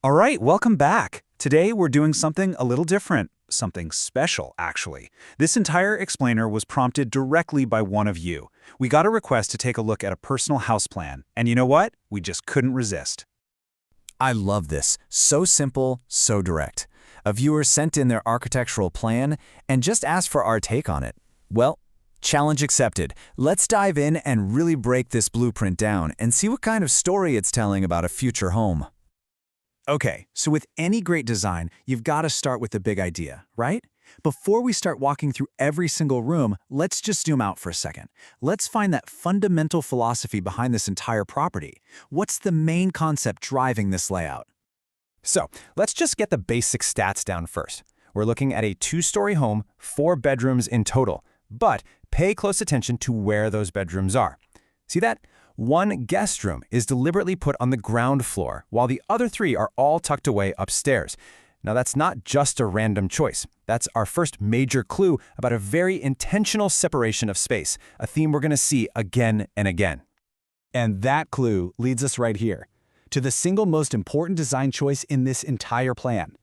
All right, welcome back. Today we're doing something a little different, something special, actually. This entire explainer was prompted directly by one of you. We got a request to take a look at a personal house plan, and you know what? We just couldn't resist. I love this. So simple, so direct. A viewer sent in their architectural plan and just asked for our take on it. Well, challenge accepted. Let's dive in and really break this blueprint down and see what kind of story it's telling about a future home. Okay, so with any great design, you've got to start with the big idea, right? Before we start walking through every single room, let's just zoom out for a second. Let's find that fundamental philosophy behind this entire property. What's the main concept driving this layout? So, let's just get the basic stats down first. We're looking at a two-story home, 4 bedrooms in total. But pay close attention to where those bedrooms are. See that? One guest room is deliberately put on the ground floor, while the other 3 are all tucked away upstairs. Now, that's not just a random choice. That's our first major clue about a very intentional separation of space, a theme we're going to see again and again. And that clue leads us right here, to the single most important design choice in this entire plan.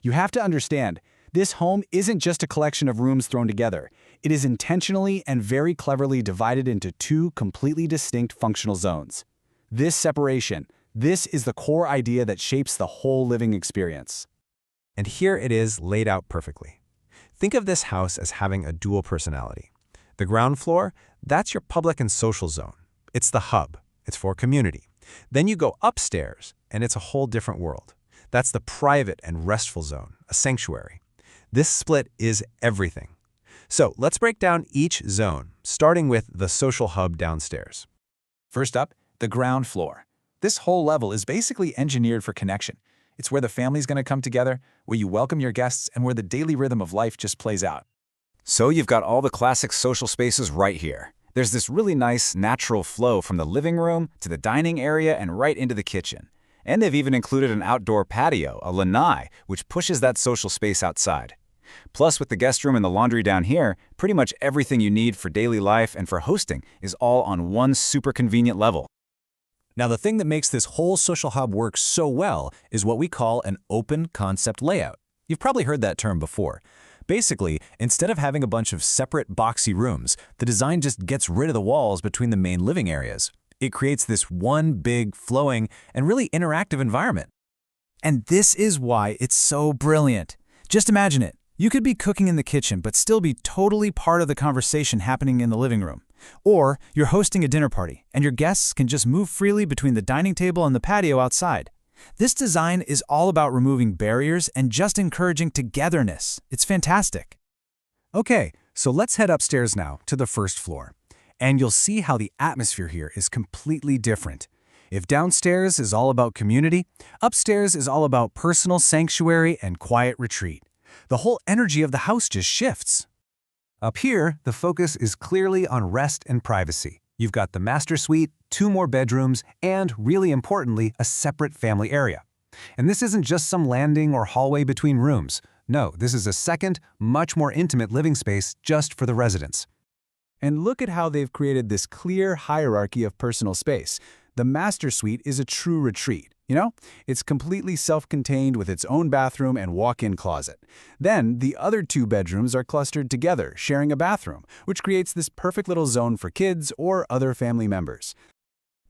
You have to understand, this home isn't just a collection of rooms thrown together. It is intentionally and very cleverly divided into 2 completely distinct functional zones. This separation, this is the core idea that shapes the whole living experience. And here it is laid out perfectly. Think of this house as having a dual personality. The ground floor, that's your public and social zone. It's the hub. It's for community. Then you go upstairs, and it's a whole different world. That's the private and restful zone, a sanctuary. This split is everything. So let's break down each zone, starting with the social hub downstairs. First up, the ground floor. This whole level is basically engineered for connection. It's where the family's going to come together, where you welcome your guests, and where the daily rhythm of life just plays out. So you've got all the classic social spaces right here. There's this really nice, natural flow from the living room to the dining area and right into the kitchen. And they've even included an outdoor patio, a lanai, which pushes that social space outside. Plus, with the guest room and the laundry down here, pretty much everything you need for daily life and for hosting is all on one super convenient level. Now, the thing that makes this whole social hub work so well is what we call an open concept layout. You've probably heard that term before. Basically, instead of having a bunch of separate boxy rooms, the design just gets rid of the walls between the main living areas. It creates this one big, flowing, and really interactive environment. And this is why it's so brilliant. Just imagine it. You could be cooking in the kitchen, but still be totally part of the conversation happening in the living room. Or you're hosting a dinner party, and your guests can just move freely between the dining table and the patio outside. This design is all about removing barriers and just encouraging togetherness. It's fantastic. Okay, so let's head upstairs now to the first floor. And you'll see how the atmosphere here is completely different. If downstairs is all about community, upstairs is all about personal sanctuary and quiet retreat. The whole energy of the house just shifts. Up here, the focus is clearly on rest and privacy. You've got the master suite, 2 more bedrooms, and, really importantly, a separate family area. And this isn't just some landing or hallway between rooms. No, this is a second, much more intimate living space just for the residents. And look at how they've created this clear hierarchy of personal space. The master suite is a true retreat. You know, it's completely self-contained with its own bathroom and walk-in closet. Then, the other 2 bedrooms are clustered together, sharing a bathroom, which creates this perfect little zone for kids or other family members.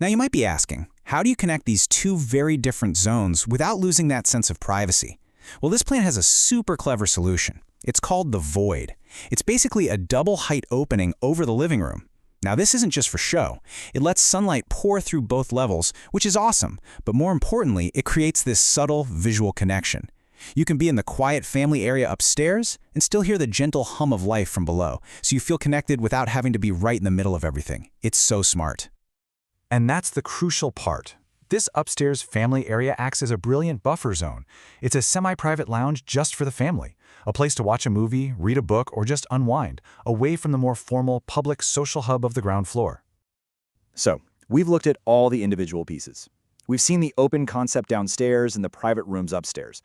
Now you might be asking, how do you connect these 2 very different zones without losing that sense of privacy? Well, this plan has a super clever solution. It's called the void. It's basically a double height opening over the living room. Now, this isn't just for show. It lets sunlight pour through both levels, which is awesome, but more importantly, it creates this subtle visual connection. You can be in the quiet family area upstairs and still hear the gentle hum of life from below, so you feel connected without having to be right in the middle of everything. It's so smart. And that's the crucial part. This upstairs family area acts as a brilliant buffer zone. It's a semi-private lounge just for the family, a place to watch a movie, read a book, or just unwind, away from the more formal public social hub of the ground floor. So, we've looked at all the individual pieces. We've seen the open concept downstairs and the private rooms upstairs.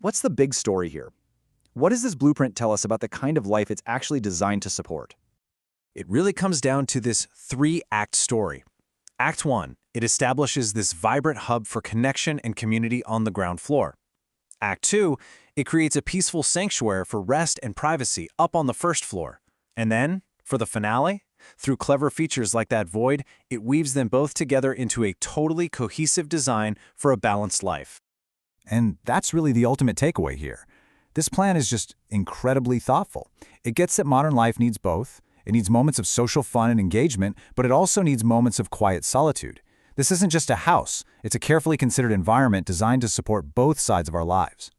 What's the big story here? What does this blueprint tell us about the kind of life it's actually designed to support? It really comes down to this 3-act story. Act 1 It establishes this vibrant hub for connection and community on the ground floor. Act 2, it creates a peaceful sanctuary for rest and privacy up on the first floor. And then, for the finale, through clever features like that void, it weaves them both together into a totally cohesive design for a balanced life. And that's really the ultimate takeaway here. This plan is just incredibly thoughtful. It gets that modern life needs both. It needs moments of social fun and engagement, but it also needs moments of quiet solitude. This isn't just a house. It's a carefully considered environment designed to support both sides of our lives.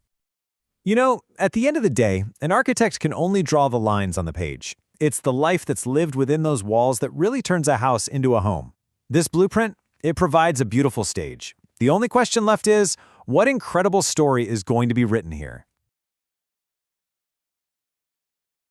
You know, at the end of the day, an architect can only draw the lines on the page. It's the life that's lived within those walls that really turns a house into a home. This blueprint, it provides a beautiful stage. The only question left is, what incredible story is going to be written here?